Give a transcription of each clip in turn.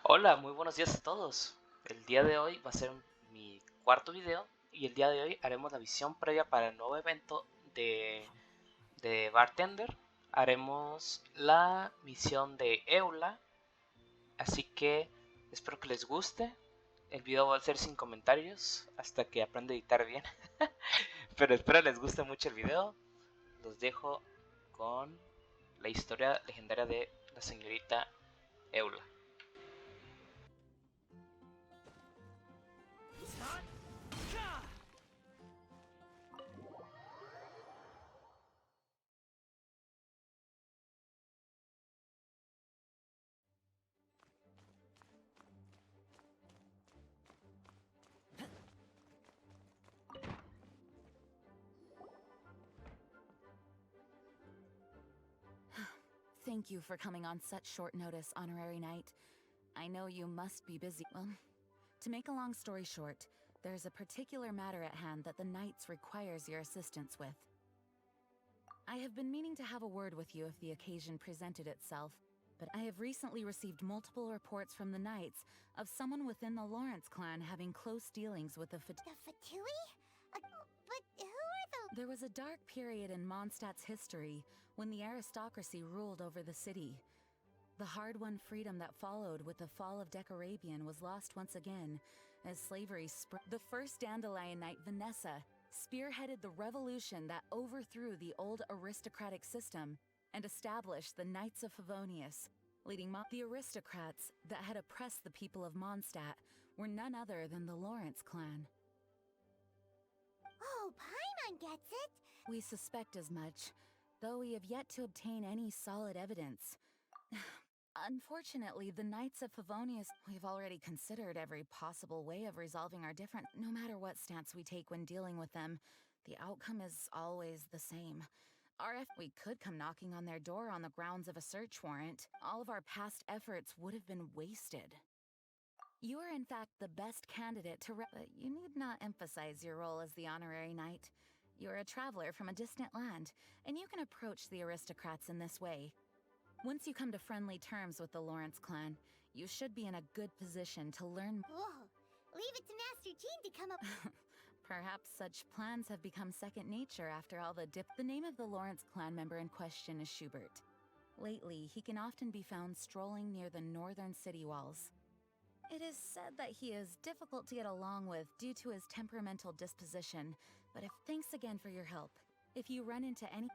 Hola, muy buenos días a todos. El día de hoy va a ser mi cuarto video y el día de hoy haremos la visión previa para el nuevo evento de Bartender. Haremos la misión de Eula, así que espero que les guste. El video va a ser sin comentarios hasta que aprenda a editar bien, pero espero les guste mucho el video. Los dejo con la historia legendaria de la señorita Eula. Thank you for coming on such short notice, Honorary Knight. I know you must be busy. Well, to make a long story short, there's a particular matter at hand that the Knights requires your assistance with. I have been meaning to have a word with you if the occasion presented itself, but I have recently received multiple reports from the Knights of someone within the Lawrence clan having close dealings with the Fatui? But who are the... There was a dark period in Mondstadt's history when the aristocracy ruled over the city. The hard-won freedom that followed with the fall of Decarabian was lost once again, as slavery spread. The first Dandelion Knight, Vanessa, spearheaded the revolution that overthrew the old aristocratic system and established the Knights of Favonius, leading the aristocrats that had oppressed the people of Mondstadt were none other than the Lawrence clan. Oh, Paimon gets it! We suspect as much, though we have yet to obtain any solid evidence. Unfortunately, the Knights of Favonius, we've already considered every possible way of resolving our difference. No matter what stance we take when dealing with them, the outcome is always the same. If we could come knocking on their door on the grounds of a search warrant, all of our past efforts would have been wasted. You are in fact the best candidate to but you need not emphasize your role as the honorary knight. You are a traveler from a distant land, and you can approach the aristocrats in this way. Once you come to friendly terms with the Lawrence clan, you should be in a good position to learn. Whoa! Leave it to Master Jean to come up... Perhaps such plans have become second nature after all the The name of the Lawrence clan member in question is Schubert. Lately, he can often be found strolling near the northern city walls. It is said that he is difficult to get along with due to his temperamental disposition, but thanks again for your help. If you run into any...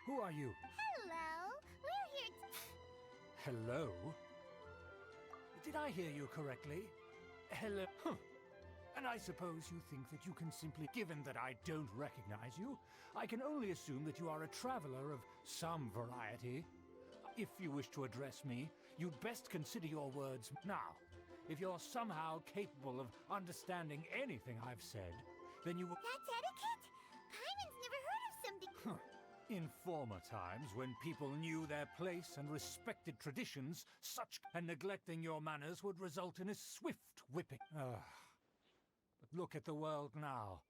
Who are you? Hello! We're here Hello? Did I hear you correctly? Hello? Huh. And I suppose you think that you can simply... Given that I don't recognize you, I can only assume that you are a traveler of some variety. If you wish to address me, you'd best consider your words now. If you're somehow capable of understanding anything I've said, then you will... That's etiquette? Paimon's never heard of something... Huh. In former times, when people knew their place and respected traditions, and neglecting your manners would result in a swift whipping. But look at the world now.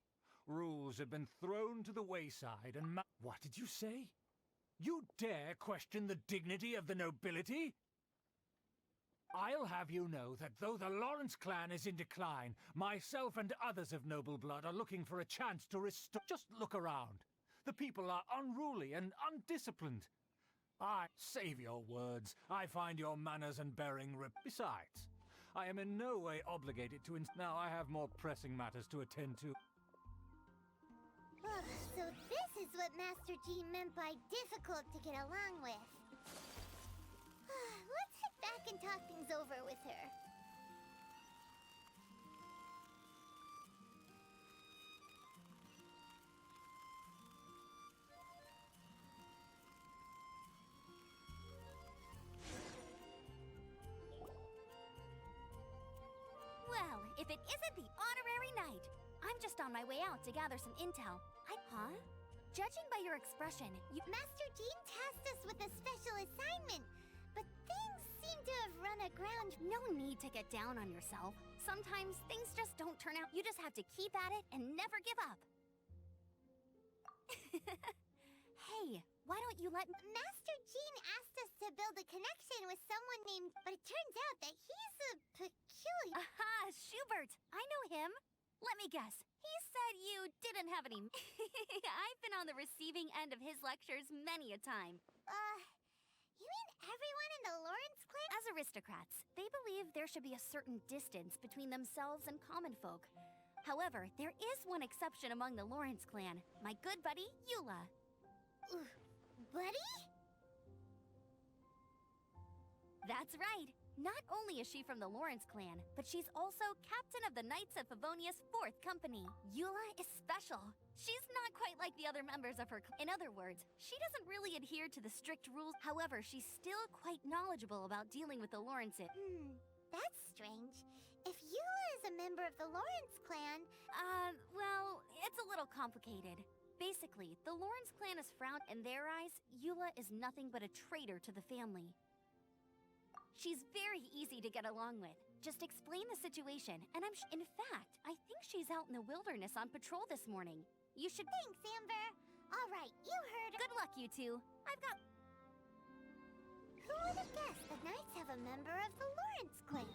Rules have been thrown to the wayside and What did you say? You dare question the dignity of the nobility? I'll have you know that though the Lawrence clan is in decline, myself and others of noble blood are looking for a chance to restore... Just look around. The people are unruly and undisciplined. Save your words. I find your manners and bearing Besides, I am in no way obligated to Now I have more pressing matters to attend to. So this is what Master Jean meant by difficult to get along with. Let's head back and talk things over. if it isn't the honorary knight. I'm just on my way out to gather some intel. Huh? Judging by your expression, you— Master Jean tasked us with a special assignment, but things seem to have run aground. No need to get down on yourself. Sometimes things just don't turn out. You just have to keep at it and never give up. Hey, why don't you let— Master Jean asked us to build a connection with someone named, but it turns out that he's a peculiar— Aha, Schubert! I know him. Let me guess. He said you didn't have any— I've been on the receiving end of his lectures many a time. You mean everyone in the Lawrence clan? As aristocrats, they believe there should be a certain distance between themselves and common folk. However, there is one exception among the Lawrence clan, my good buddy, Eula. Buddy? That's right. Not only is she from the Lawrence clan, but she's also captain of the Knights of Favonius 4th Company. Eula is special. She's not quite like the other members of her In other words, she doesn't really adhere to the strict rules. However, she's still quite knowledgeable about dealing with the Lawrences. That's strange. If Eula is a member of the Lawrence clan— Well, it's a little complicated. Basically, the Lawrence clan is frowned. In their eyes, Eula is nothing but a traitor to the family. She's very easy to get along with. Just explain the situation, and in fact, I think she's out in the wilderness on patrol this morning. You should— Thanks, Amber. All right, you heard— Good luck, you two. I've got— Who would have guessed the Knights have a member of the Lawrence clan?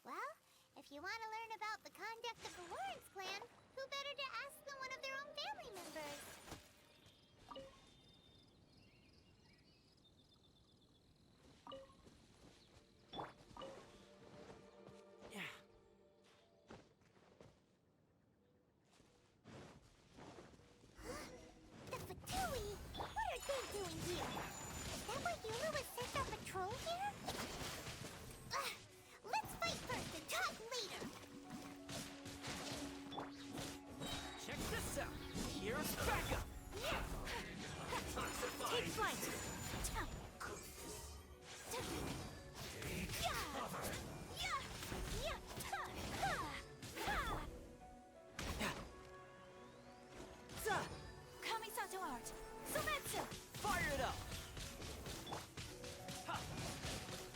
Well, if you want to learn about the conduct of the Lawrence clan, who better to ask than one of their own family members? The Fatui? What are they doing here? Is that why Eula was sent on patrol here? Let's fight first and talk later. Check this out. Here's backup. Take flight! Kamisato art! Sometsu! Fire it up. Ha.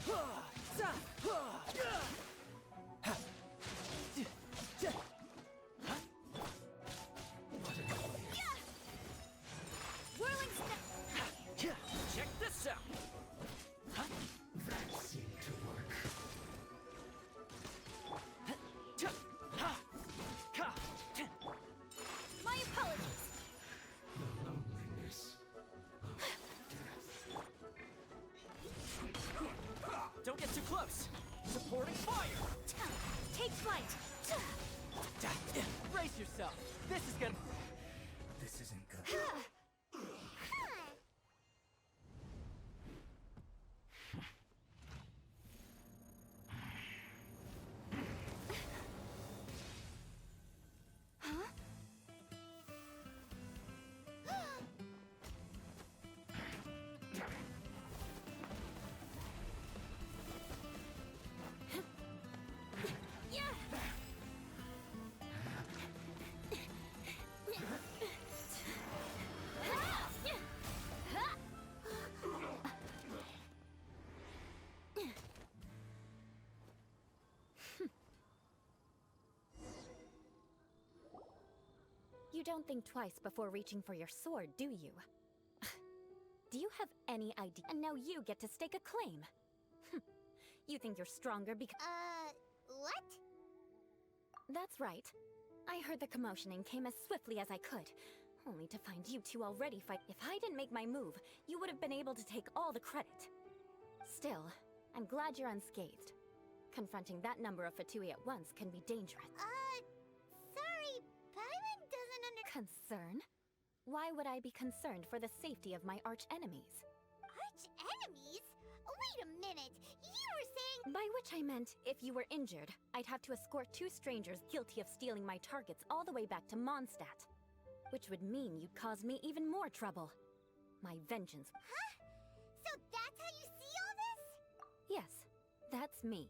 Ha. Za. Ha. Ha. Huh? Whirling snap! Check this out. Huh? That seemed to work. Ha. Ka. My apologies! The loneliness of death. Don't get too close. Supporting fire. Take flight! Brace yourself. This is gonna. This isn't good. You don't think twice before reaching for your sword, do you? Do you have any idea? And now you get to stake a claim. You think you're stronger because— What? That's right. I heard the commotion and came as swiftly as I could, only to find you two already fight. If I didn't make my move, you would have been able to take all the credit. Still, I'm glad you're unscathed. Confronting that number of Fatui at once can be dangerous. Sorry, Paimon doesn't Concern? Why would I be concerned for the safety of my arch-enemies? Arch-enemies? Wait a minute, you were saying— By which I meant, if you were injured, I'd have to escort two strangers guilty of stealing my targets all the way back to Mondstadt. Which would mean you'd cause me even more trouble. my vengeance. Huh? So that's how you see all this? Yes, that's me.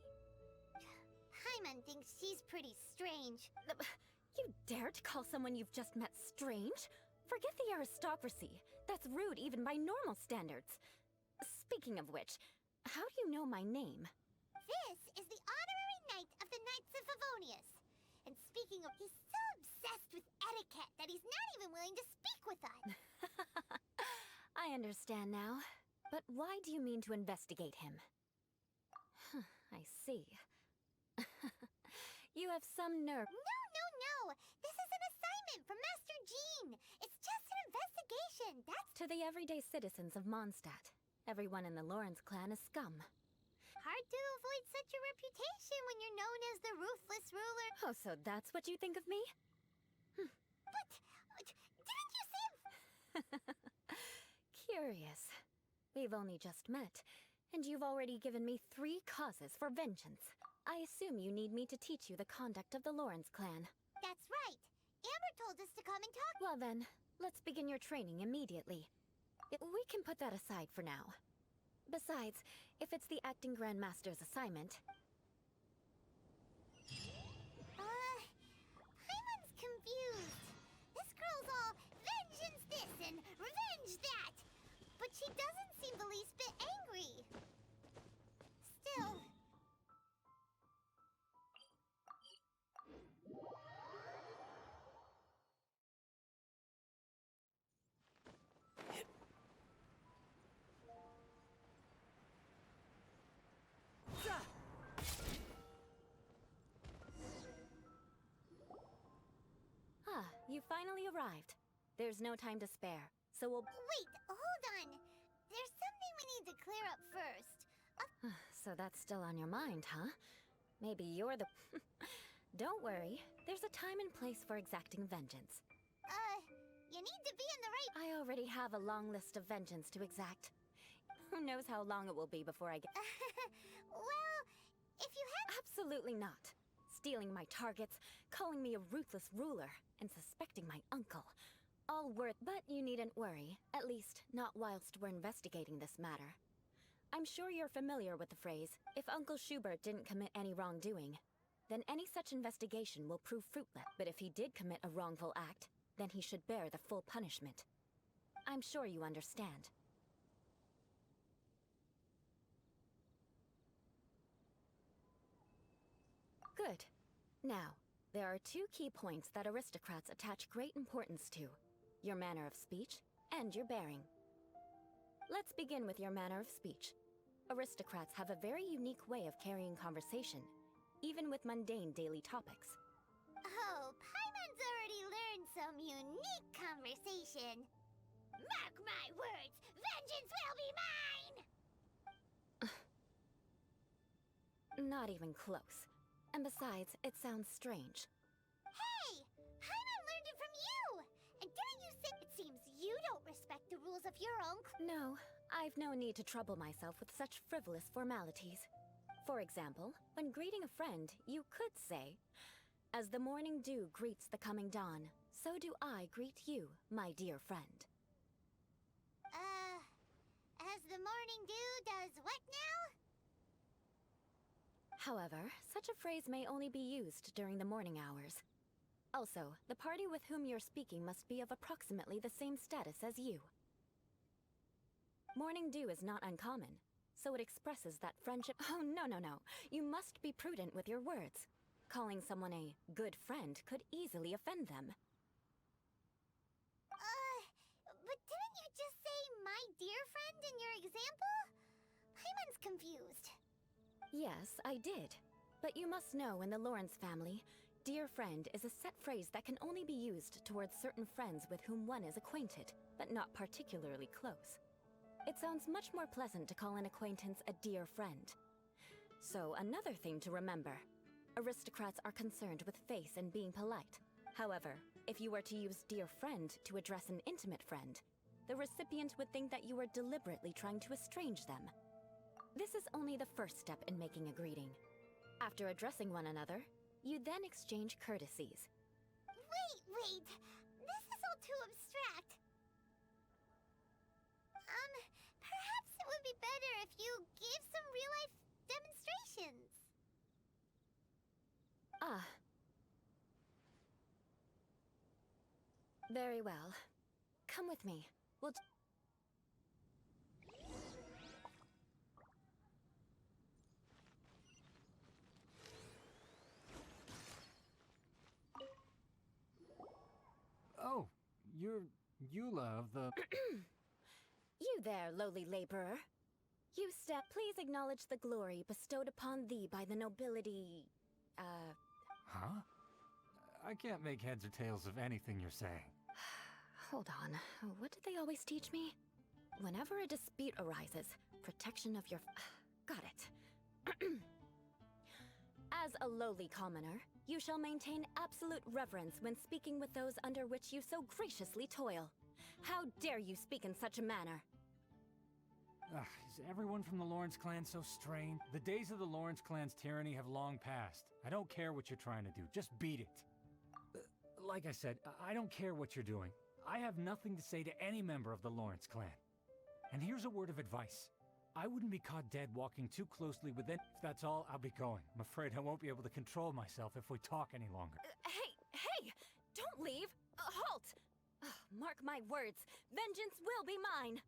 Paimon thinks she's pretty strange. You dare to call someone you've just met strange? Forget the aristocracy. That's rude even by normal standards. Speaking of which, how do you know my name? This is the honorary knight of the Knights of Favonius. And speaking of, he's so obsessed with etiquette that he's not even willing to speak with us. I understand now. But why do you mean to investigate him? I see. You have some nerve. No, no, no! This is an assignment from Master Jean! It's just an investigation, that's To the everyday citizens of Mondstadt, everyone in the Lawrence clan is scum. hard to avoid such a reputation when you're known as the ruthless ruler. Oh, so that's what you think of me? But, didn't you say... Curious. We've only just met, and you've already given me 3 causes for vengeance. I assume you need me to teach you the conduct of the Lawrence clan. That's right. Amber told us to come and talk. Well then, let's begin your training immediately. We can put that aside for now. Besides, if it's the acting Grand Master's assignment... Paimon's confused. This girl's all vengeance this and revenge that. But she doesn't seem the least bit angry. Still... Ah, you finally arrived. There's no time to spare, so we'll... Wait, hold on. There's something we need to clear up first. So that's still on your mind, huh? Maybe you're the... Don't worry, there's a time and place for exacting vengeance. You need to be in the right... I already have a long list of vengeance to exact. Who knows how long it will be before I get... Well, if you had... Absolutely not. Stealing my targets, calling me a ruthless ruler, and suspecting my uncle. All worth... But you needn't worry, at least not whilst we're investigating this matter. I'm sure you're familiar with the phrase, if Uncle Schubert didn't commit any wrongdoing, then any such investigation will prove fruitless. But if he did commit a wrongful act, then he should bear the full punishment. I'm sure you understand. Good. Now, there are 2 key points that aristocrats attach great importance to. Your manner of speech and your bearing. Let's begin with your manner of speech. Aristocrats have a very unique way of carrying conversation, even with mundane daily topics. Oh, Paimon's already learned some unique conversation. Mark my words, vengeance will be mine! Not even close. And besides, it sounds strange. Hey! Paimon learned it from you! And didn't you say it seems you don't respect the rules of your own No, I've no need to trouble myself with such frivolous formalities. For example, when greeting a friend, you could say, "As the morning dew greets the coming dawn, so do I greet you, my dear friend." As the morning dew does what now? However, such a phrase may only be used during the morning hours. Also, the party with whom you're speaking must be of approximately the same status as you. Morning dew is not uncommon, so it expresses that friendship— Oh, no, no, no. You must be prudent with your words. Calling someone a good friend could easily offend them. But didn't you just say my dear friend in your example? Paimon's confused. Yes, I did. But you must know in the Lawrence family, dear friend is a set phrase that can only be used towards certain friends with whom one is acquainted, but not particularly close. It sounds much more pleasant to call an acquaintance a dear friend. So, another thing to remember. Aristocrats are concerned with face and being polite. However, if you were to use dear friend to address an intimate friend, the recipient would think that you were deliberately trying to estrange them. This is only the first step in making a greeting. After addressing one another, you then exchange courtesies. Wait! This is all too abstract. would be better if you gave some real-life demonstrations. Ah. Very well. Come with me. We'll... Oh, you're Eula of the... You there, lowly laborer. You step, please acknowledge the glory bestowed upon thee by the nobility... Huh? I can't make heads or tails of anything you're saying. Hold on. What did they always teach me? Whenever a dispute arises, protection of your... Got it. As a lowly commoner, you shall maintain absolute reverence when speaking with those under which you so graciously toil. How dare you speak in such a manner? Is everyone from the Lawrence clan so strained? The days of the Lawrence clan's tyranny have long passed. I don't care what you're trying to do, just beat it. Like I said, I don't care what you're doing. I have nothing to say to any member of the Lawrence clan. And here's a word of advice. I wouldn't be caught dead walking too closely with it. If that's all, I'll be going. I'm afraid I won't be able to control myself if we talk any longer. Hey! Don't leave! Halt! Mark my words, vengeance will be mine!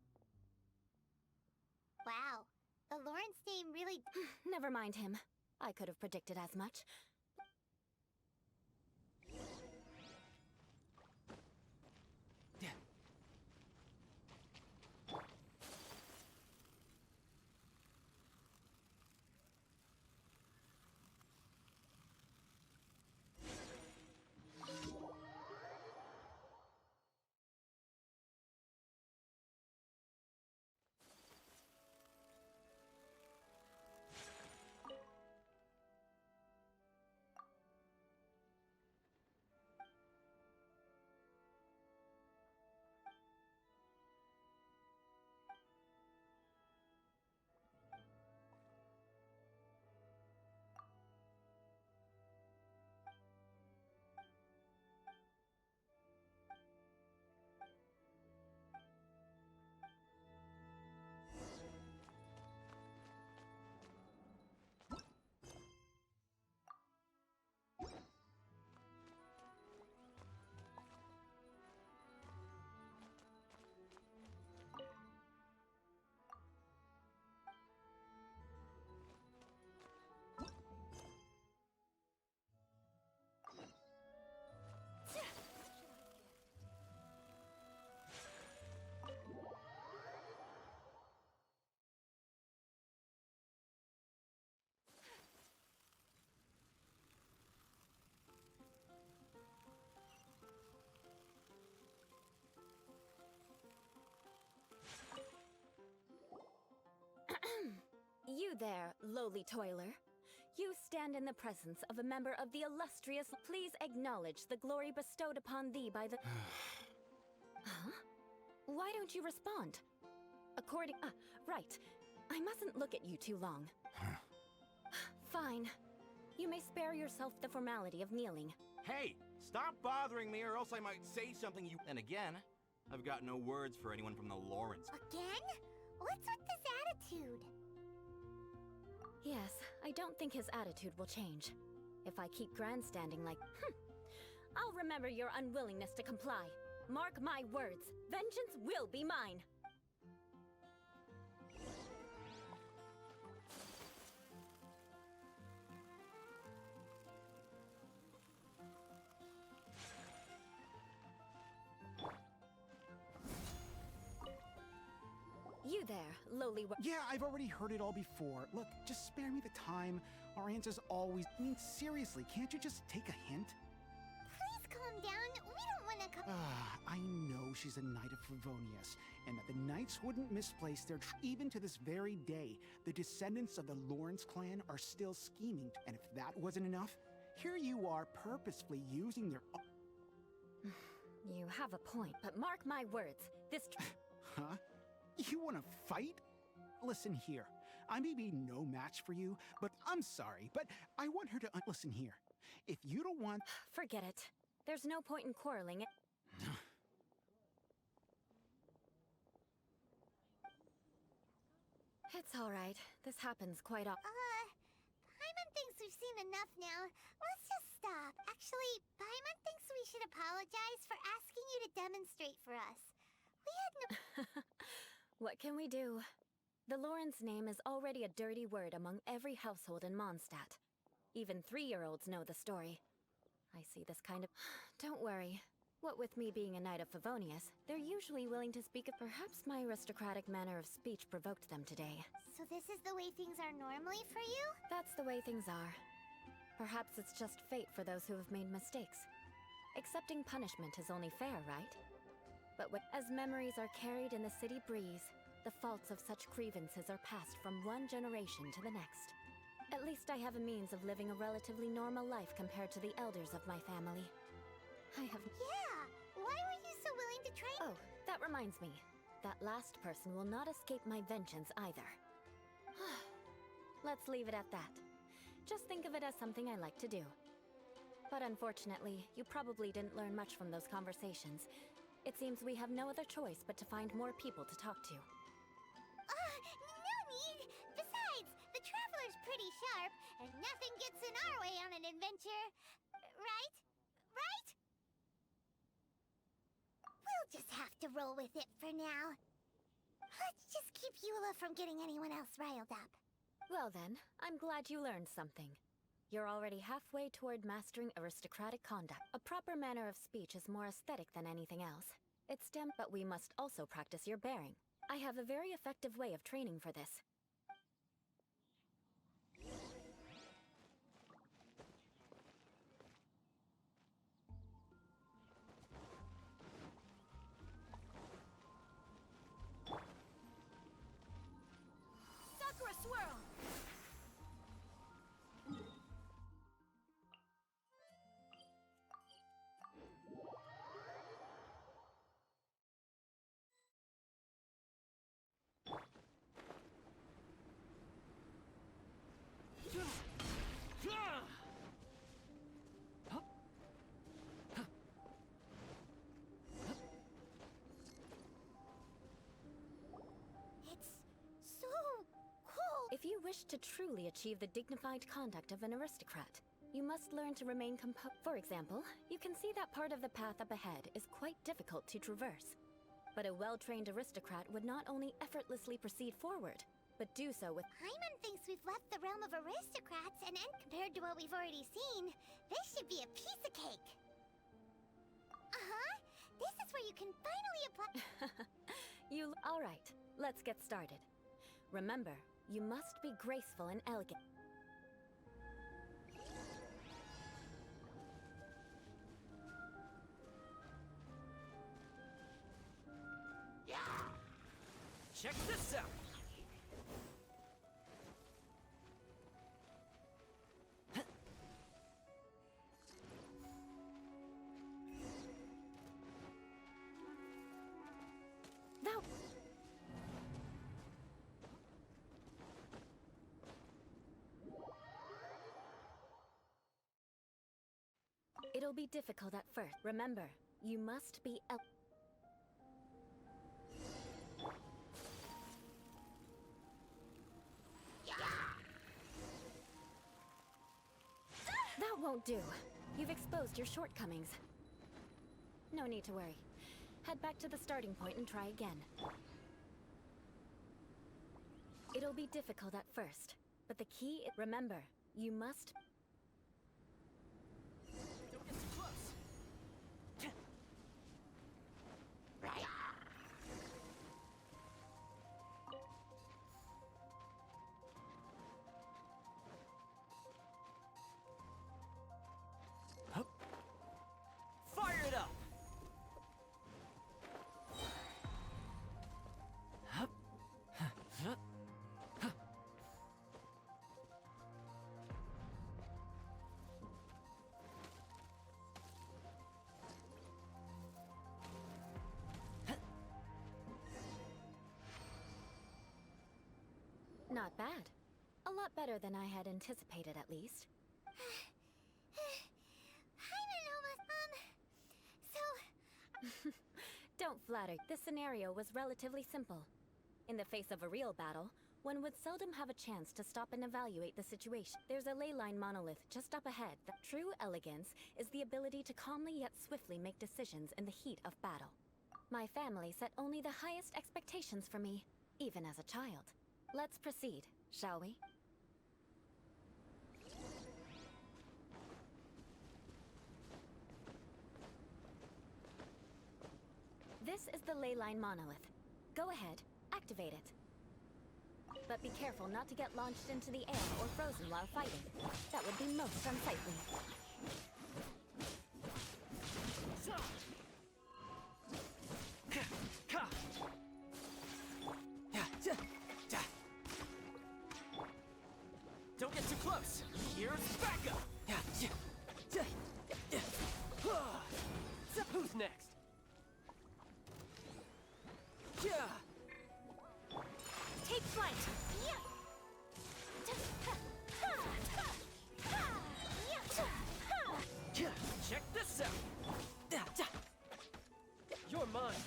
Wow, the Lawrence name really... Never mind him. I could have predicted as much. You there, lowly toiler. You stand in the presence of a member of the illustrious... Please acknowledge the glory bestowed upon thee by the... Huh? Why don't you respond? According... right. I mustn't look at you too long. Fine. You may spare yourself the formality of kneeling. Hey! Stop bothering me or else I might say something you... And again, I've got no words for anyone from the Lawrence. Again? What's with this attitude? Yes, I don't think his attitude will change. If I keep grandstanding like... I'll remember your unwillingness to comply. Mark my words, vengeance will be mine! You there, lowly... Yeah, I've already heard it all before. Look, just spare me the time. Our answers always... I mean, seriously, can't you just take a hint? Please calm down. We don't want to come... I know she's a knight of Favonius, and that the knights wouldn't misplace their... Even to this very day, the descendants of the Lawrence clan are still scheming. And if that wasn't enough, here you are purposefully using their... You have a point, but mark my words, this... Huh? You want to fight? Listen here. I may be no match for you, but I'm sorry, but I want her to... Listen here. If you don't want... Forget it. There's no point in quarreling. It's alright. This happens quite often. Paimon thinks we've seen enough now. Let's just stop. Actually, Paimon thinks we should apologize for asking you to demonstrate for us. We had no... What can we do? The Lauren's name is already a dirty word among every household in Mondstadt. Even 3-year-olds know the story. I see this kind of... Don't worry. What with me being a Knight of Favonius, they're usually willing to speak of... Perhaps my aristocratic manner of speech provoked them today. So this is the way things are normally for you? That's the way things are. Perhaps it's just fate for those who have made mistakes. Accepting punishment is only fair, right? But as memories are carried in the city breeze, the faults of such grievances are passed from one generation to the next. At least I have a means of living a relatively normal life compared to the elders of my family. I have... Yeah! Why were you so willing to try... Oh, that reminds me. That last person will not escape my vengeance either. Let's leave it at that. Just think of it as something I like to do. But unfortunately, you probably didn't learn much from those conversations. It seems we have no other choice but to find more people to talk to. No need! Besides, the Traveler's pretty sharp, and nothing gets in our way on an adventure. Right? Right? We'll just have to roll with it for now. Let's just keep Eula from getting anyone else riled up. Well then, I'm glad you learned something. You're already halfway toward mastering aristocratic conduct. A proper manner of speech is more aesthetic than anything else. It's but we must also practice your bearing. I have a very effective way of training for this. Sakura Swirl! It's so cool. If you wish to truly achieve the dignified conduct of an aristocrat, you must learn to remain composed. For example, you can see that part of the path up ahead is quite difficult to traverse. But a well-trained aristocrat would not only effortlessly proceed forward, but do so with... Paimon thinks we've left the realm of aristocrats, and compared to what we've already seen, this should be a piece of cake. Uh-huh. This is where you can finally apply... All right, let's get started. Remember, you must be graceful and elegant. Check this out! Now... It'll be difficult at first. Remember, you must be That won't do. You've exposed your shortcomings. No need to worry. Head back to the starting point and try again. It'll be difficult at first, but the key is... Remember, you must... Don't get too close! Fire it up! Not bad. A lot better than I had anticipated, at least. Paimon almost... So... Don't flatter. This scenario was relatively simple. In the face of a real battle, one would seldom have a chance to stop and evaluate the situation. There's a ley line monolith just up ahead. The true elegance is the ability to calmly yet swiftly make decisions in the heat of battle. My family set only the highest expectations for me, even as a child. Let's proceed, shall we? This is the ley line monolith. Go ahead, activate it. But be careful not to get launched into the air or frozen while fighting. That would be most unsightly. Don't get too close. Here's backup. Who's next? Take flight! Check this out. You're mine.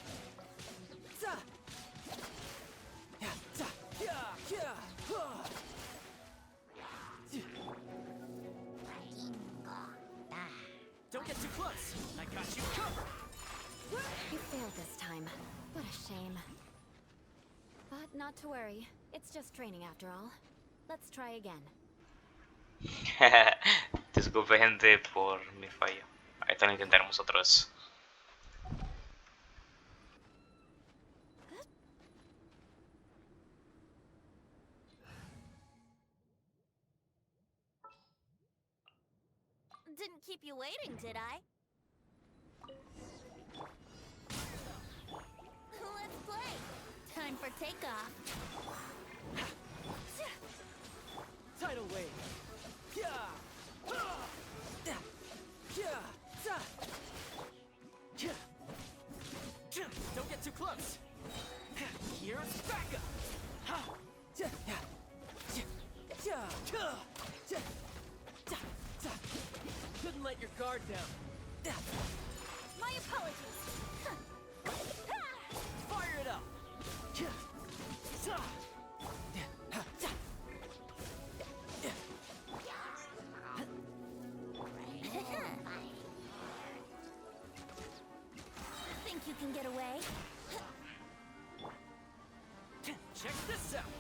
Don't get too close. I got you covered. You failed this time. What a shame. But not to worry. It's just training after all. Let's try again. Disculpe gente por mi fallo. Ahorita lo intentaremos otra vez. Didn't keep you waiting, did I? Let's play. Time for takeoff. Tidal wave. Don't get too close. Here's backup. Couldn't let your guard down. My apologies. Fire it up. Think you can get away? Check this out.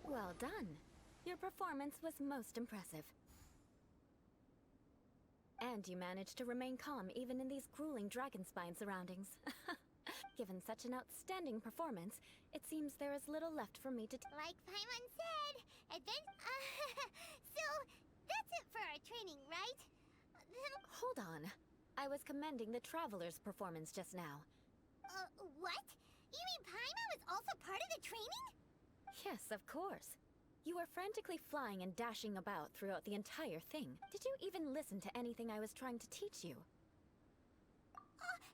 Well done. Your performance was most impressive. And you managed to remain calm even in these grueling dragonspine surroundings. Given such an outstanding performance, it seems there is little left for me to Like Paimon said, so that's it for our training, right? Hold on. I was commending the Traveler's performance just now. What? You mean Paimon was also part of the training? Yes, of course. You were frantically flying and dashing about throughout the entire thing. Did you even listen to anything I was trying to teach you?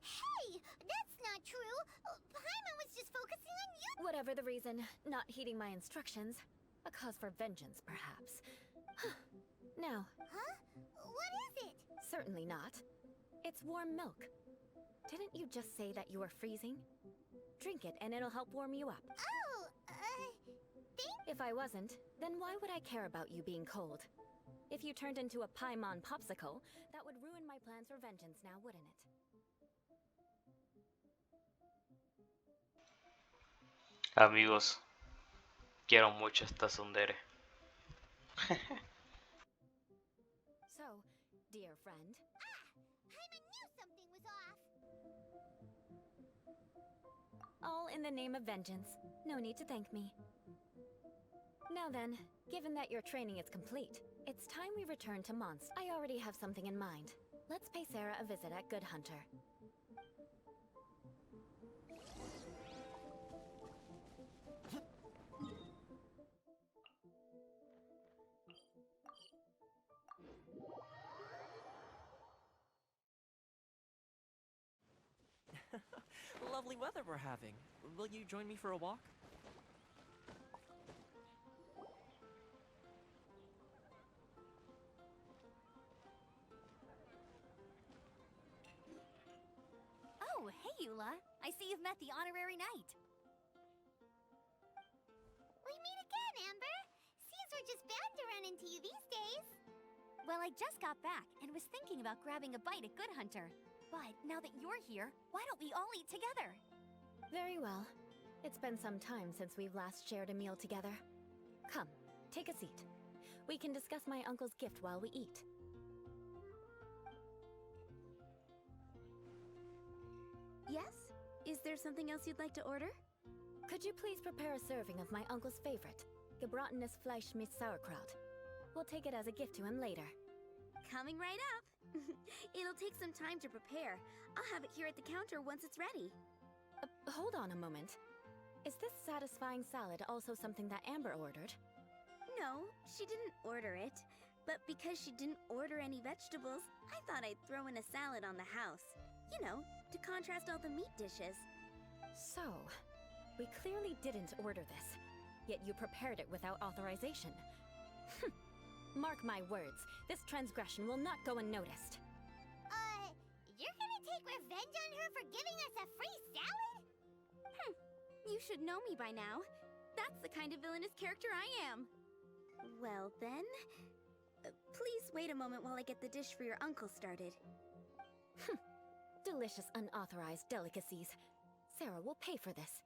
Hey! That's not true! Paimon was just focusing on you! Whatever the reason, not heeding my instructions. A cause for vengeance, perhaps. Now. Huh? What is it? Certainly not. It's warm milk. Didn't you just say that you were freezing? Drink it and it'll help warm you up. Oh, If I wasn't, then why would I care about you being cold? If you turned into a Paimon popsicle, that would ruin my plans for vengeance now, wouldn't it? Amigos, quiero mucho esta tsundere. So, dear friend. Paimon knew something was off! All in the name of vengeance. No need to thank me. Now then, given that your training is complete, it's time we return to Monst. I already have something in mind. Let's pay Sarah a visit at Good Hunter. Lovely weather we're having. Will you join me for a walk? Oh, hey, Eula. I I see you've met the honorary knight. We meet again, Amber. Seems we're just bound to run into you these days. Well, I just got back and was thinking about grabbing a bite at Good Hunter. But now that you're here, why don't we all eat together? Very well. It's been some time since we've last shared a meal together. Come, take a seat. We can discuss my uncle's gift while we eat. Yes? Is there something else you'd like to order? Could you please prepare a serving of my uncle's favorite, gebratenes Fleisch mit Sauerkraut? We'll take it as a gift to him later. Coming right up. It'll take some time to prepare. I'll have it here at the counter once it's ready. Hold on a moment. Is this satisfying salad also something that Amber ordered? No, she didn't order it. But because she didn't order any vegetables, I thought I'd throw in a salad on the house. You know, to contrast all the meat dishes. So, we clearly didn't order this, yet you prepared it without authorization. Mark my words, this transgression will not go unnoticed. You're gonna take revenge on her for giving us a free salad? You should know me by now. That's the kind of villainous character I am. Well then, please wait a moment while I get the dish for your uncle started. Delicious unauthorized delicacies. Sarah will pay for this.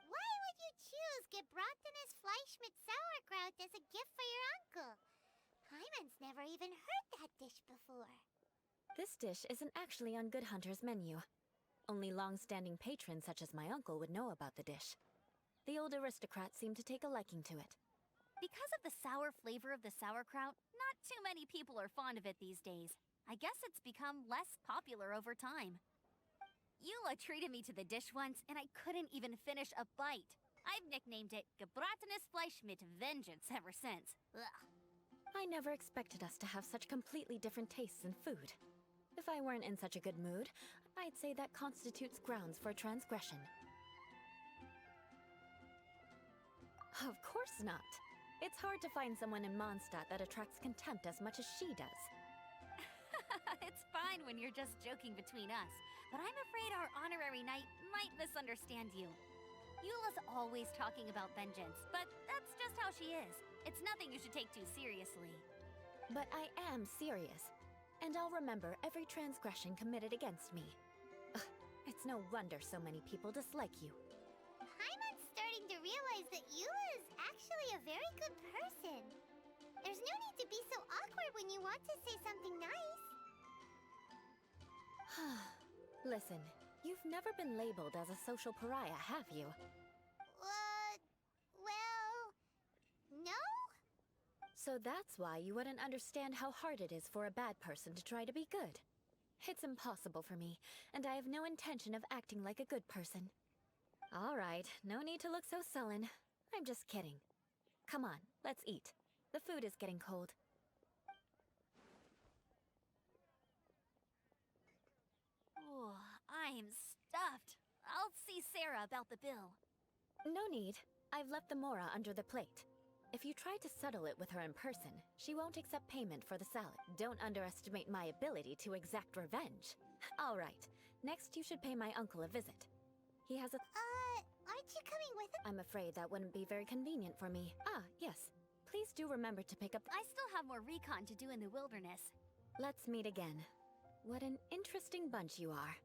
Why would you choose gebratenes Fleisch mit Sauerkraut as a gift for your uncle? Hyman's never even heard that dish before. This dish isn't actually on Good Hunter's menu. Only long-standing patrons such as my uncle would know about the dish. The old aristocrat seemed to take a liking to it. Because of the sour flavor of the sauerkraut, not too many people are fond of it these days. I guess it's become less popular over time. Eula treated me to the dish once, and I couldn't even finish a bite. I've nicknamed it gebratenes Fleisch mit Vengeance ever since. Ugh. I never expected us to have such completely different tastes in food. If I weren't in such a good mood, I'd say that constitutes grounds for transgression. Of course not. It's hard to find someone in Mondstadt that attracts contempt as much as she does. It's fine when you're just joking between us, but I'm afraid our honorary knight might misunderstand you. Eula's always talking about vengeance, but that's just how she is. It's nothing you should take too seriously. But I am serious, and I'll remember every transgression committed against me. Ugh, it's no wonder so many people dislike you. Hyman's starting to realize that Eula is actually a very good person. There's no need to be so awkward when you want to say something nice. Listen, you've never been labeled as a social pariah, have you? Well, no? So that's why you wouldn't understand how hard it is for a bad person to try to be good. It's impossible for me, and I have no intention of acting like a good person. All right, no need to look so sullen. I'm just kidding. Come on, let's eat. The food is getting cold. Oh, I'm stuffed. I'll see Sarah about the bill. No need. I've left the mora under the plate. If you try to settle it with her in person, she won't accept payment for the salad. Don't underestimate my ability to exact revenge. All right, next you should pay my uncle a visit. He has a... Aren't you coming with us? I'm afraid that wouldn't be very convenient for me. Ah, yes. Please do remember to pick up... I still have more recon to do in the wilderness. Let's meet again. What an interesting bunch you are.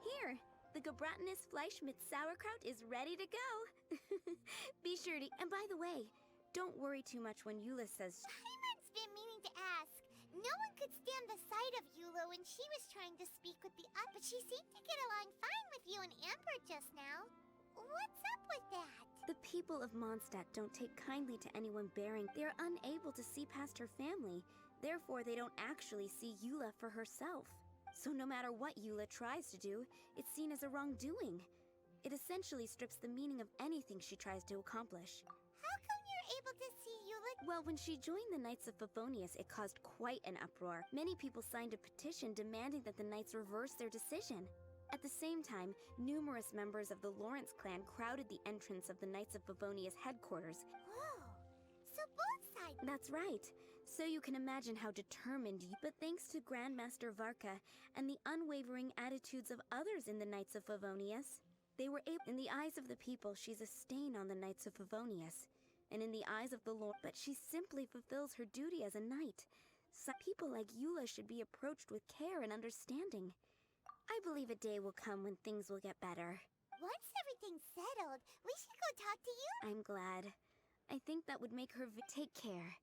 Here, the gebratenes Fleisch mit Sauerkraut is ready to go. Be sure to... And by the way, don't worry too much when Eula says... Hyman's been meaning to ask. No one could stand the sight of Eula when she was trying to speak with the but she seemed to get along fine with you and Amber just now. What's up with that? The people of Mondstadt don't take kindly to anyone bearing. They are unable to see past her family. Therefore, they don't actually see Eula for herself. So no matter what Eula tries to do, it's seen as a wrongdoing. It essentially strips the meaning of anything she tries to accomplish. How come you're able to see Eula? Well, when she joined the Knights of Favonius, it caused quite an uproar. Many people signed a petition demanding that the Knights reverse their decision. At the same time, numerous members of the Lawrence clan crowded the entrance of the Knights of Favonia's headquarters. Whoa! So both sides. That's right. So you can imagine how determined you. But thanks to Grandmaster Varka and the unwavering attitudes of others in the Knights of Favonius, they were able. In the eyes of the people, she's a stain on the Knights of Favonius. And in the eyes of the Lord, but she simply fulfills her duty as a knight. Some people like Eula should be approached with care and understanding. I believe a day will come when things will get better. Once everything's settled, we should go talk to you. I'm glad. I think that would make her take care.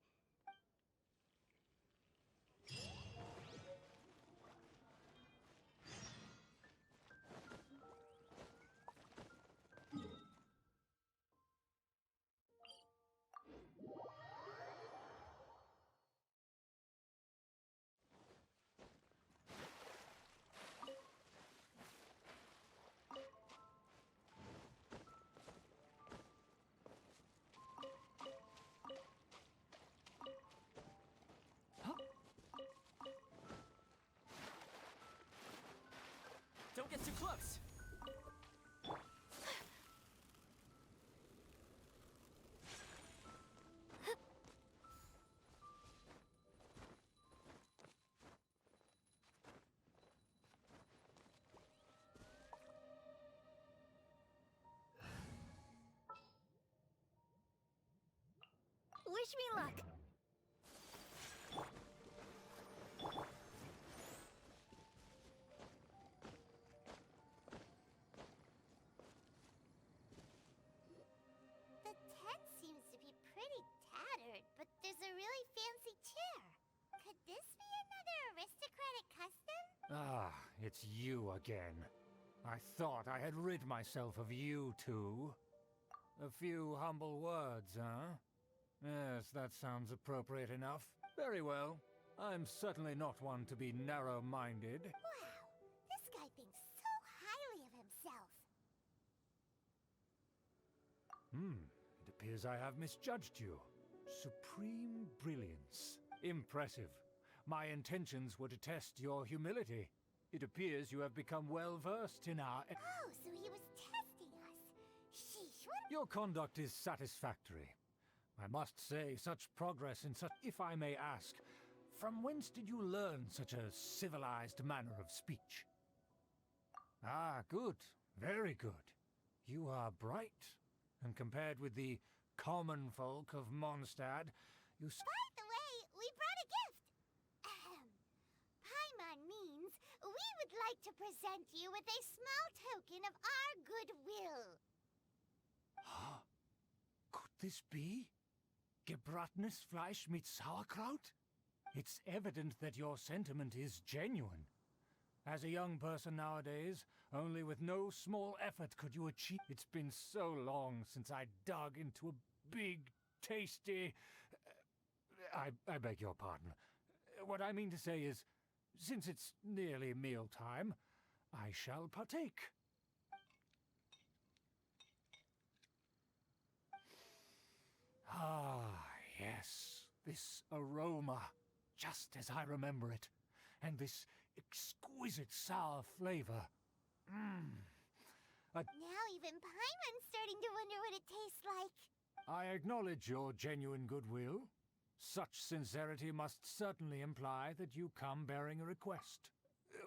Don't get too close! Wish me luck! The tent seems to be pretty tattered, but there's a really fancy chair. Could this be another aristocratic custom? Ah, it's you again. I thought I had rid myself of you two. A few humble words, huh? Yes, that sounds appropriate enough. Very well. I'm certainly not one to be narrow-minded. Wow, this guy thinks so highly of himself. It appears I have misjudged you. Supreme brilliance. Impressive. My intentions were to test your humility. It appears you have become well-versed in our... Oh, so he was testing us. Sheesh, what? Your conduct is satisfactory. I must say, such progress in such... If I may ask, from whence did you learn such a civilized manner of speech? Ah, good. Very good. You are bright. And compared with the common folk of Mondstadt, you... By the way, we brought a gift. Paimon means we would like to present you with a small token of our goodwill. Could this be? Gebratenes Fleisch mit Sauerkraut? It's evident that your sentiment is genuine. As a young person nowadays, only with no small effort could you achieve... It's been so long since I dug into a big, tasty... I beg your pardon. What I mean to say is, since it's nearly mealtime, I shall partake. Ah, yes, this aroma, just as I remember it, and this exquisite sour flavor. Now even Paimon's starting to wonder what it tastes like. I acknowledge your genuine goodwill. Such sincerity must certainly imply that you come bearing a request.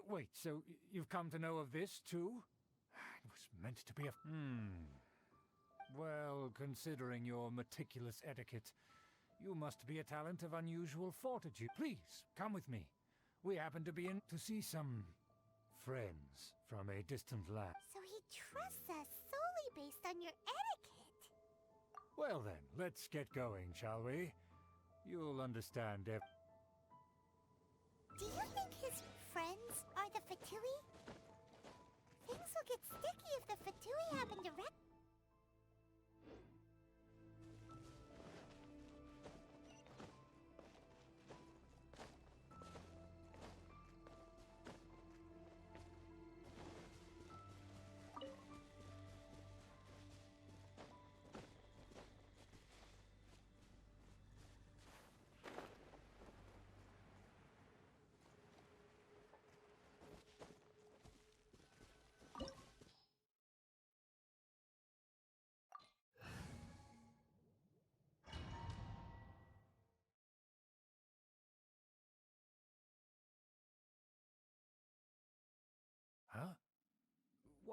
Wait, so you've come to know of this, too? It was meant to be a... Well, considering your meticulous etiquette, you must be a talent of unusual fortitude. Please, come with me. We happen to be in to see some friends from a distant land. So he trusts us solely based on your etiquette. Well then, let's get going, shall we? You'll understand if... Do you think his friends are the Fatui? Things will get sticky if the Fatui happen to wreck...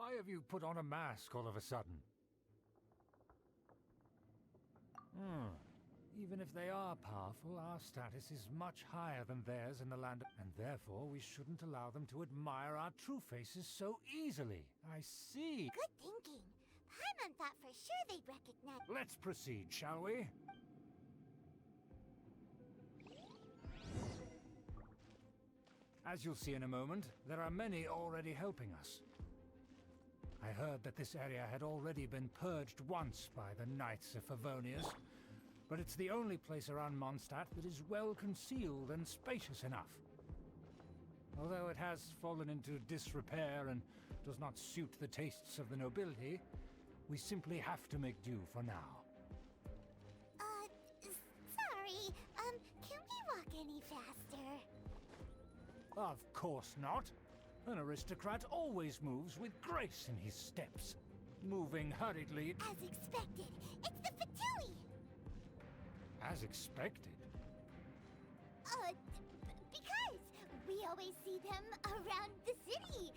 Why have you put on a mask all of a sudden? Even if they are powerful, our status is much higher than theirs in the land, and therefore we shouldn't allow them to admire our true faces so easily. I see. Good thinking. Paimon thought for sure they'd recognize. Let's proceed, shall we? As you'll see in a moment, there are many already helping us. I heard that this area had already been purged once by the Knights of Favonius, but it's the only place around Mondstadt that is well concealed and spacious enough. Although it has fallen into disrepair and does not suit the tastes of the nobility, we simply have to make do for now. Sorry, can we walk any faster? Of course not. An aristocrat always moves with grace in his steps. Moving hurriedly... As expected, it's the Fatui! As expected? Because we always see them around the city.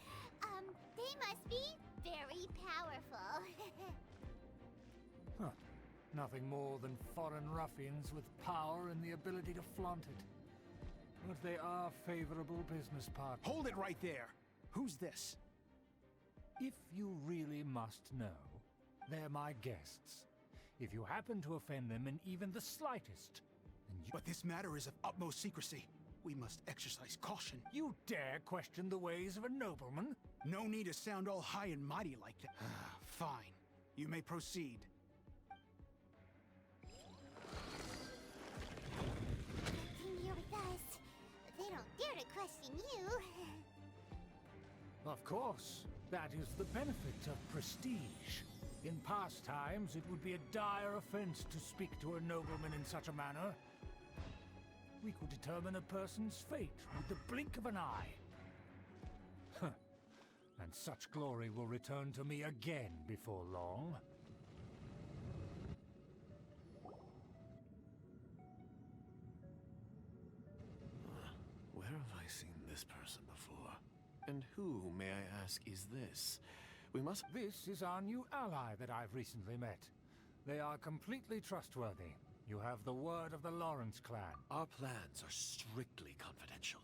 They must be very powerful. Huh. Nothing more than foreign ruffians with power and the ability to flaunt it. But they are favorable business partners. Hold it right there! Who's this? If you really must know, they're my guests. If you happen to offend them in even the slightest, then you... But this matter is of utmost secrecy. We must exercise caution. You dare question the ways of a nobleman? No need to sound all high and mighty like that. Fine. You may proceed. Nothing here with us. They don't dare to question you. Of course. That is the benefit of prestige. In past times, it would be a dire offense to speak to a nobleman in such a manner. We could determine a person's fate with the blink of an eye. And such glory will return to me again before long. Where have I seen this person before? And who, may I ask, is this? We must... This is our new ally that I've recently met. They are completely trustworthy. You have the word of the Lawrence clan. Our plans are strictly confidential.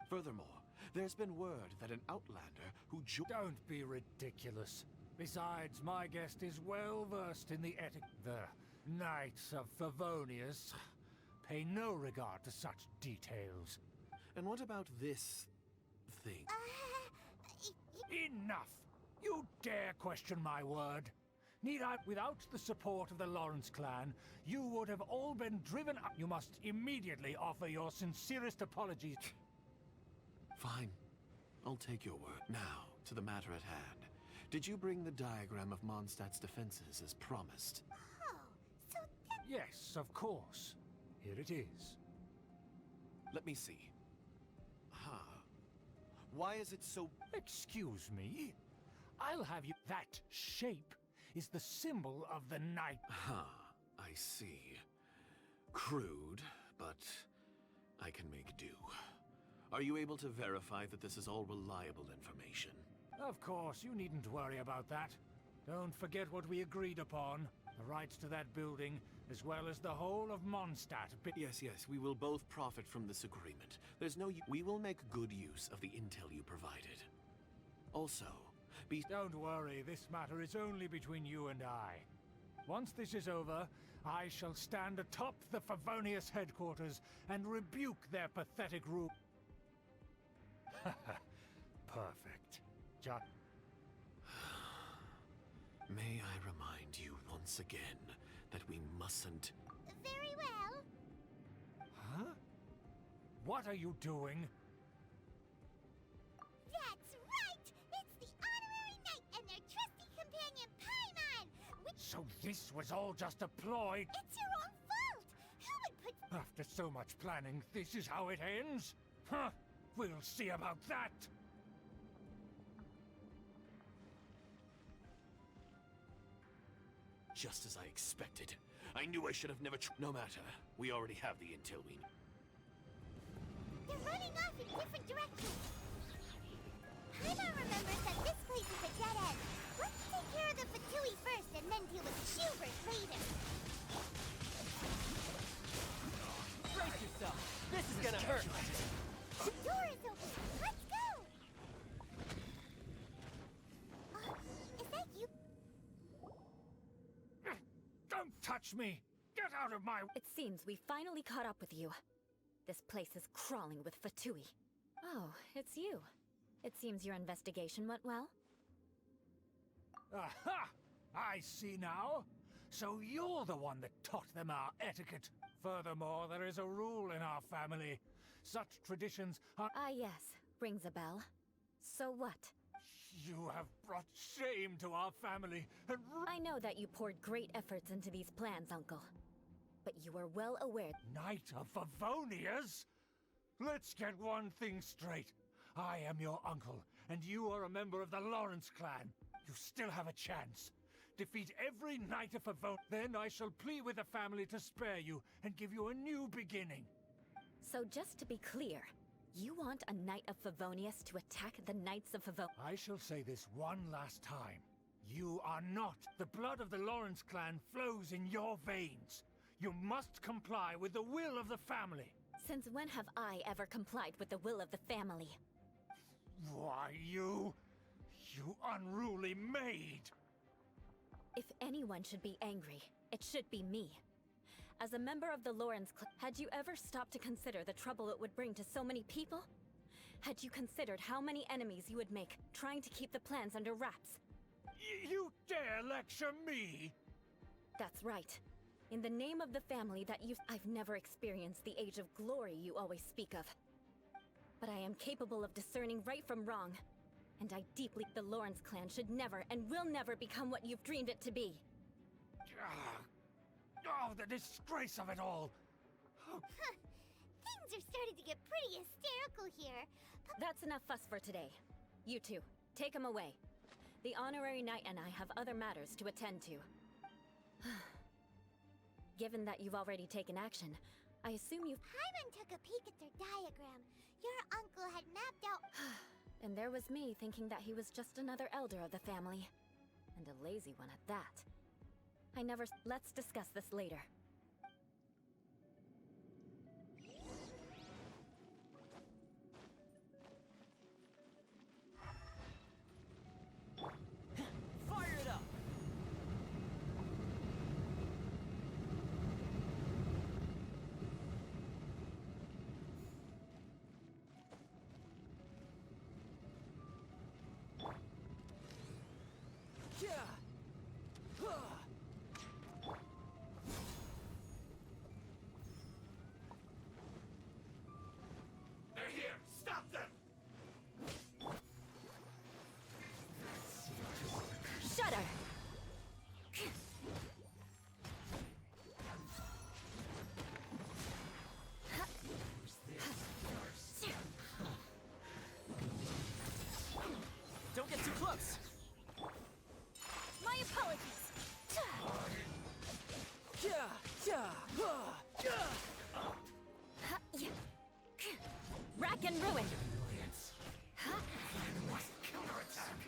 Furthermore, there's been word that an outlander who Don't be ridiculous. Besides, my guest is well versed in the etiquette. The Knights of Favonius pay no regard to such details. And what about this thing? Enough! You dare question my word? Without the support of the Lawrence clan, you would have all been driven up. You must immediately offer your sincerest apologies. Fine. I'll take your word. Now, to the matter at hand. Did you bring the diagram of Mondstadt's defenses as promised? Oh, so that... Yes, of course. Here it is. Let me see. Why is it so... Excuse me? I'll have you... That shape is the symbol of the knight. I see. Crude, but I can make do. Are you able to verify that this is all reliable information? Of course, you needn't worry about that. Don't forget what we agreed upon. The rights to that building, as well as the whole of Mondstadt. Yes, we will both profit from this agreement. There's no... We will make good use of the intel you provided. Also, Don't worry, this matter is only between you and I. Once this is over, I shall stand atop the Favonius headquarters and rebuke their pathetic rule. Perfect. May I remind you once again that we mustn't... Very well. Huh? What are you doing? That's right! It's the honorary knight and their trusty companion, Paimon! So this was all just a ploy? It's your own fault! Who would put... After so much planning, this is how it ends? Huh? We'll see about that! Just as I expected. I knew I should have never no matter. We already have the intel we need. They're running off in different directions. Paimon remembers that this place is a dead end, then deal with Schubert later. Brace yourself. This is gonna hurt. The door is open. Let's go. Is that you? Don't touch me! Get out of my... It seems we finally caught up with you. This place is crawling with Fatui. Oh, it's you. It seems your investigation went well. Aha! I see now. So you're the one that taught them our etiquette. Furthermore, there is a rule in our family. Such traditions are... Ah, yes. Rings a bell. So what? You have brought shame to our family and... I know that you poured great efforts into these plans, Uncle. But you are well aware... Knight of Favonius? Let's get one thing straight. I am your uncle, and you are a member of the Lawrence clan. You still have a chance. Defeat every Knight of Favonius, then I shall plead with the family to spare you and give you a new beginning. So just to be clear, you want a Knight of Favonius to attack the Knights of Favonius? I shall say this one last time. You are not. The blood of the Lawrence clan flows in your veins. You must comply with the will of the family. Since when have I ever complied with the will of the family? Why, you unruly maid! If anyone should be angry, it should be me. As a member of the Lawrence clan, had you ever stopped to consider the trouble it would bring to so many people? Had you considered how many enemies you would make, trying to keep the plans under wraps? You dare lecture me? That's right. In the name of the family that I've never experienced the age of glory you always speak of. But I am capable of discerning right from wrong. And I deeply... The Lawrence clan should never and will never become what you've dreamed it to be. Oh, the disgrace of it all! Things are starting to get pretty hysterical here. That's enough fuss for today. You two, take him away. The honorary knight and I have other matters to attend to. Given that you've already taken action, I assume you've... Hyman took a peek at their diagram. Your uncle had mapped out... And there was me thinking that he was just another elder of the family. And a lazy one at that. I never... Let's discuss this later. Fire it up! Yeah! They're here! Stop them! Shudder! Don't get too close! My apologies! Rack and ruin! Counterattack.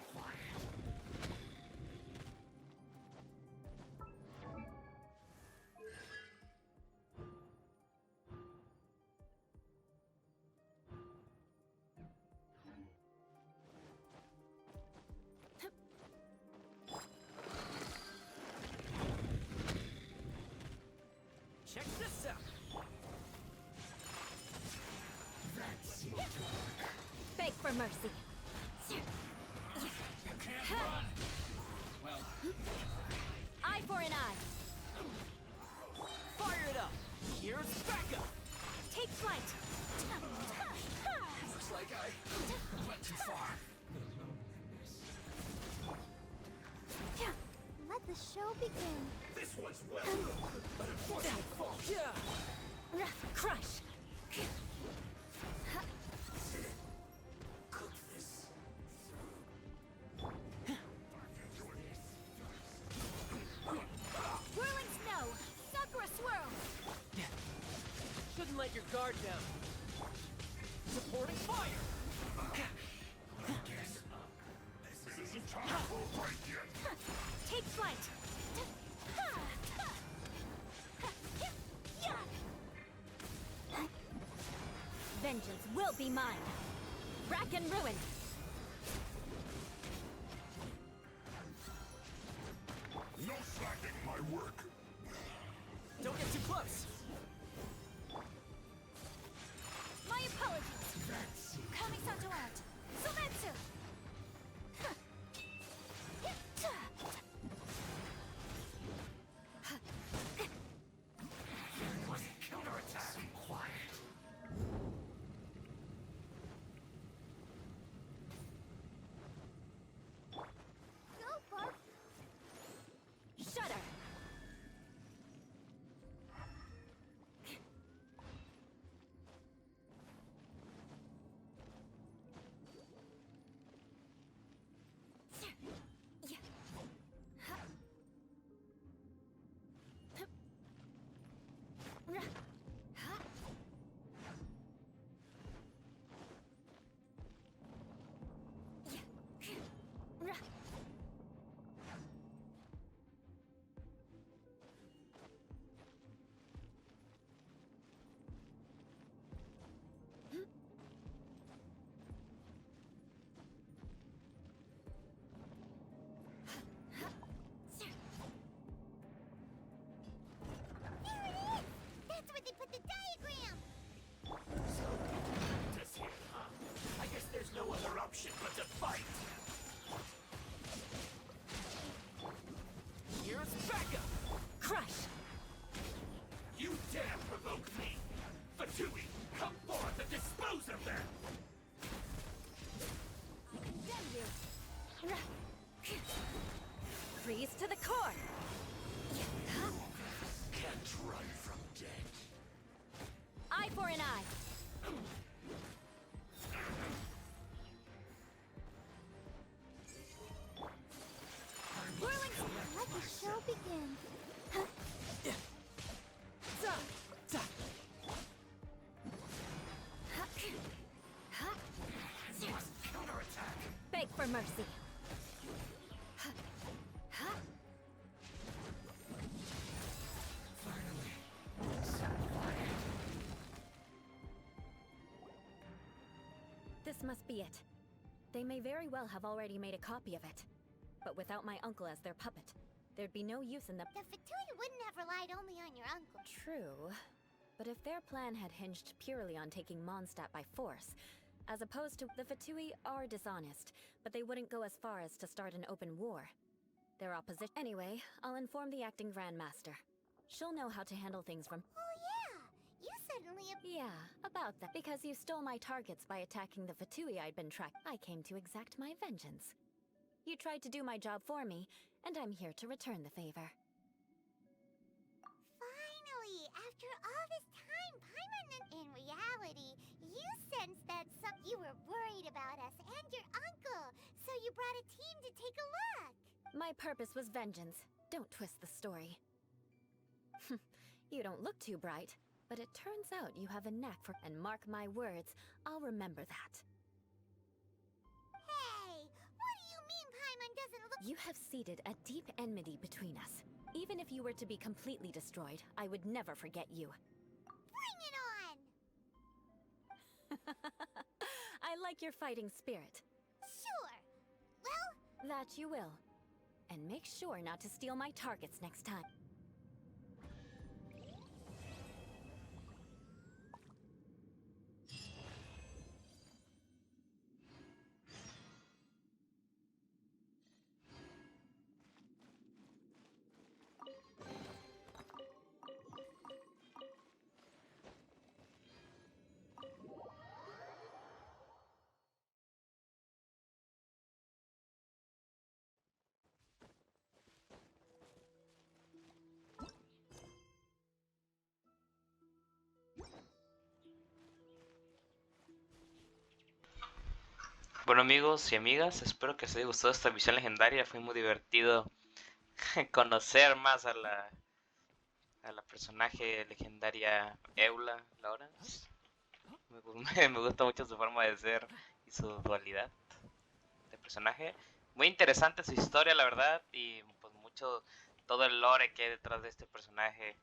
Check this out! That seemed to work. Beg for mercy. You can't run! Well, Eye for an eye. Fire it up! Here's backup! Take flight. looks like I went too far. Let the show begin. This one's well. But unfortunate fault. Crush. Cook this. Whirling snow. Sakura swirl. Shouldn't let your guard down. Supporting fire! This isn't time for a break yet. Take flight. will be mine. Rack and ruin. No slacking my work. Don't get too close. My apologies. That's it. Kamisato out. Sumetsu. Counterattack. Quiet. Go, Bark. Shudder. There it is! That's where they put the diagram! Just here, huh? I guess there's no other option but to fight. Here's backup. Crush. You dare provoke me! Fatui, come forth and dispose of them! Condemn you. Freeze to the core. Can't run from death. Eye for an eye. Whirling, let the show begin. Counterattack. Beg for mercy. This must be it. They may very well have already made a copy of it. But without my uncle as their puppet, there'd be no use in the... The Fatui wouldn't have relied only on your uncle. True. But if their plan had hinged purely on taking Mondstadt by force, as opposed to... The Fatui are dishonest, but they wouldn't go as far as to start an open war. Their opposition... Anyway, I'll inform the acting Grandmaster. She'll know how to handle things from... Oh yeah! You suddenly... Yeah, about that. Because you stole my targets by attacking the Fatui I'd been tracked, I came to exact my vengeance. You tried to do my job for me, and I'm here to return the favor. Finally! After all this time, Paimon, in reality, you sensed that you were worried about us and your uncle, so you brought a team to take a look. My purpose was vengeance. Don't twist the story. You don't look too bright, but it turns out you have a knack for... And mark my words, I'll remember that. Hey! What do you mean Paimon doesn't look... You have seeded a deep enmity between us. Even if you were to be completely destroyed, I would never forget you. Bring it on! I like your fighting spirit. Sure. Well... That you will. And make sure not to steal my targets next time. Bueno amigos y amigas, espero que os haya gustado esta misión legendaria. Fue muy divertido conocer más a la personaje legendaria Eula Lawrence. Me gusta mucho su forma de ser y su dualidad de personaje. Muy interesante su historia, la verdad, y pues mucho, todo el lore que hay detrás de este personaje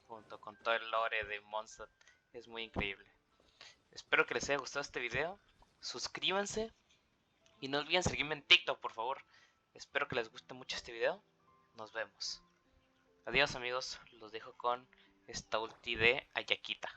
junto con todo el lore de Mondstadt es muy increíble. Espero que les haya gustado este video. Suscríbanse y no olviden seguirme en TikTok, por favor. Espero que les guste mucho este video. Nos vemos. Adiós amigos, los dejo con esta ulti de Ayakita.